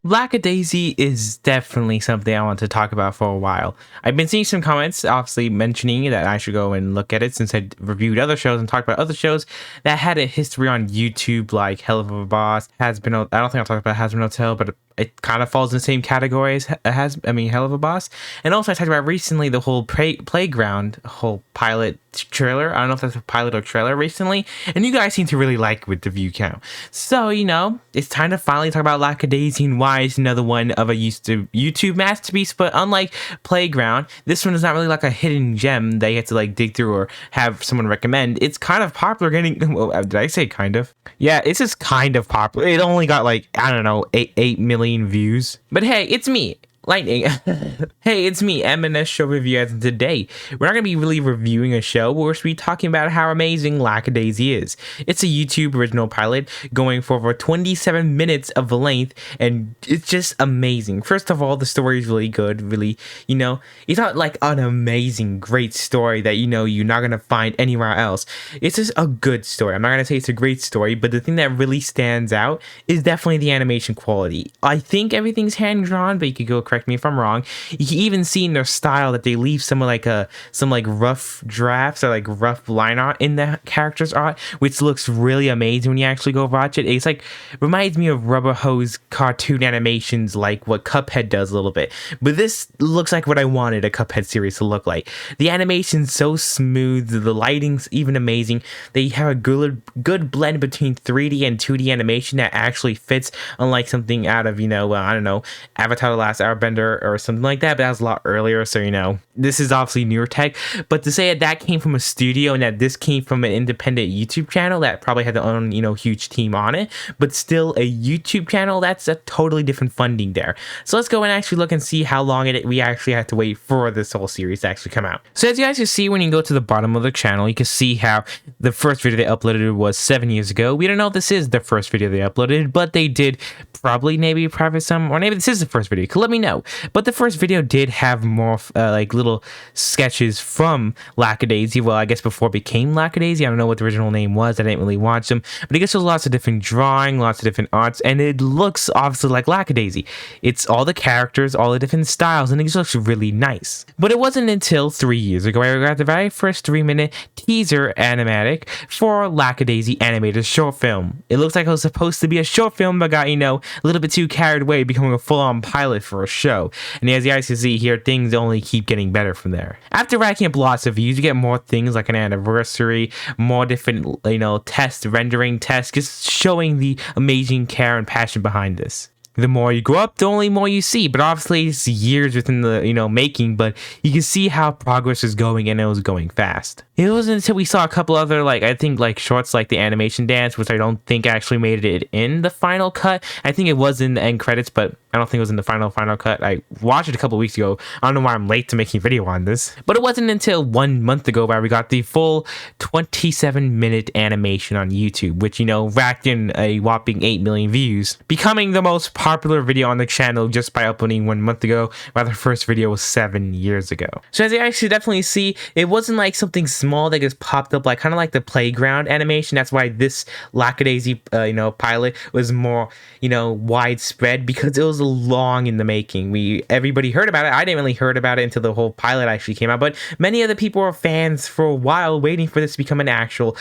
LACKADAISY is definitely something I want to talk about for a while. I've been seeing some comments, obviously mentioning that I should go and look at it since I reviewed other shows and talked about other shows that had a history on YouTube, like Hell of a Boss, Has Been. I don't think I'll talk about Has Been Hotel, but it kind of falls in the same category as Hell of a Boss. And also, I talked about recently the whole Playground whole pilot trailer. I don't know if that's a pilot or trailer recently, and you guys seem to really like it with the view count. So it's time to finally talk about LACKADAISY and why it's another one of a YouTube masterpiece. But unlike Playground, this one is not really like a hidden gem that you have to like dig through or have someone recommend. It's kind of popular. Well, did I say kind of? Yeah, it's just kind of popular. It only got like, I don't know, 8 million views. But hey, it's me, Lightning. Hey, it's me, M&S Show Review, and today we're not going to be really reviewing a show, but we're going to be talking about how amazing LACKADAISY is. It's a YouTube original pilot going for over 27 minutes of length, and it's just amazing. First of all, the story is really good, really, it's not like an amazing, great story that, you're not going to find anywhere else. It's just a good story. I'm not going to say it's a great story, but the thing that really stands out is definitely the animation quality. I think everything's hand-drawn, but you could go correct me if I'm wrong. You can even see in their style that they leave some rough drafts or like rough line art in the characters art, which looks really amazing when you actually go watch it. It's like reminds me of Rubber Hose cartoon animations, like what Cuphead does a little bit. But this looks like what I wanted a Cuphead series to look like. The animation's so smooth, the lighting's even amazing. They have a good blend between 3D and 2D animation that actually fits, unlike something out of I don't know, Avatar: The Last Airbender or something like that, but that was a lot earlier, so this is obviously newer tech. But to say that came from a studio and that this came from an independent YouTube channel that probably had their own huge team on it, but still a YouTube channel, that's a totally different funding there. So let's go and actually look and see how long we actually had to wait for this whole series to actually come out. So as you guys can see, when you go to the bottom of the channel, you can see how the first video they uploaded was 7 years ago. We don't know if this is the first video they uploaded, but they did probably maybe private some, or maybe this is the first video. Let me know. But the first video did have more like little sketches from LACKADAISY. Well, I guess before it became LACKADAISY. I don't know what the original name was. I didn't really watch them, but I guess there's lots of different drawing, lots of different arts, and it looks obviously like LACKADAISY. It's all the characters, all the different styles, and it just looks really nice. But it wasn't until 3 years ago I got the very first 3-minute teaser animatic for LACKADAISY animated short film. It looks like it was supposed to be a short film, but got a little bit too carried away, becoming a full-on pilot for a show. And as you guys can see here, things only keep getting better from there. After racking up lots of views, you get more things like an anniversary, more different rendering tests, just showing the amazing care and passion behind this. The more you grow up, the only more you see. But obviously, it's years within the, making, but you can see how progress is going, and it was going fast. It wasn't until we saw a couple other, shorts like the animation dance, which I don't think actually made it in the final cut. I think it was in the end credits, but I don't think it was in the final cut. I watched it a couple weeks ago. I don't know why I'm late to making a video on this. But it wasn't until 1 month ago where we got the full 27-minute animation on YouTube, which, racked in a whopping 8 million views, becoming the most popular video on the channel just by uploading 1 month ago, while the first video was 7 years ago. So as you actually definitely see, it wasn't like something small that just popped up, kind of like the Playground animation. That's why this LACKADAISY pilot was more widespread, because it was long in the making. Everybody heard about it. I didn't really heard about it until the whole pilot actually came out, but many other people were fans for a while, waiting for this to become an actual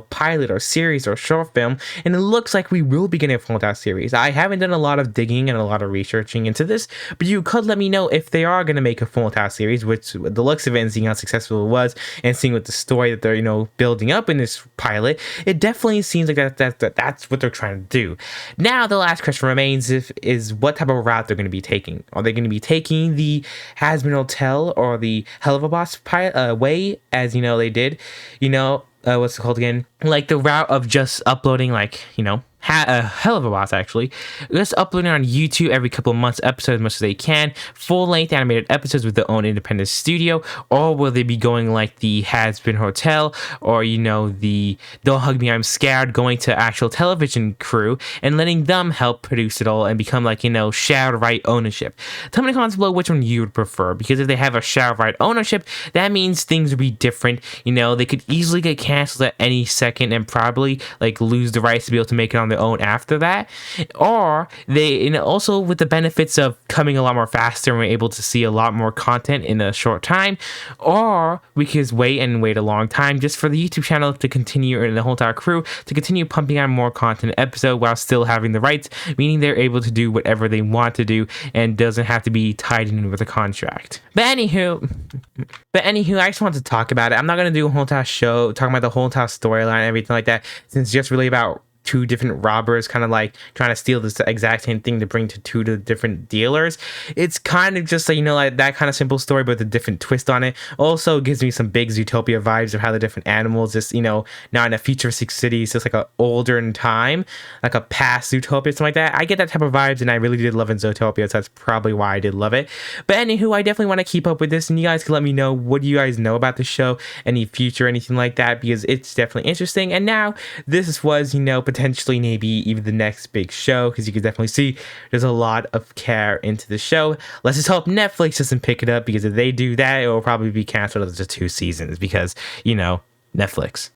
pilot or series or short film. And it looks like we will be getting a full-out series. I haven't done a lot of digging and a lot of researching into this, but you could let me know if they are going to make a full-out series, which the looks of it and seeing how successful it was and seeing what the story that they're building up in this pilot, it definitely seems like that's what they're trying to do. Now the last question remains is what type of route they're going to be taking. Are they going to be taking the Has Been Hotel or the Hell of a Boss way, as they did what's it called again, like the route of just uploading a Hell of a Boss, actually. Just uploading on YouTube every couple of months, episodes as much as they can, full-length animated episodes with their own independent studio, or will they be going like the Has Been Hotel, or the Don't Hug Me, I'm Scared, going to actual television crew and letting them help produce it all and become shared right ownership? Tell me in the comments below which one you would prefer, because if they have a shared right ownership, that means things would be different. They could easily get canceled at any second and probably lose the rights to be able to make it on their own after that, or they, also with the benefits of coming a lot more faster and we're able to see a lot more content in a short time, or we could just wait a long time just for the YouTube channel to continue, and the whole entire crew to continue pumping out more content episode while still having the rights, meaning they're able to do whatever they want to do and doesn't have to be tied in with a contract. But anywho, I just want to talk about it. I'm not going to do a whole entire show talking about the whole entire storyline and everything like that, since it's just really about two different robbers kind of like trying to steal this exact same thing to bring to two different dealers. It's kind of just like, like that kind of simple story, but with a different twist on it. Also gives me some big Zootopia vibes of how the different animals just, not in a futuristic city, it's just like a older in time, like a past Zootopia, something like that. I get that type of vibes, and I really did love in Zootopia, so that's probably why I did love it. But anywho, I definitely want to keep up with this, and you guys can let me know what you guys know about the show, any future, anything like that, because it's definitely interesting. And now this was, potentially maybe even the next big show, because you can definitely see there's a lot of care into the show. Let's just hope Netflix doesn't pick it up, because if they do that, it will probably be canceled after 2 seasons, because Netflix.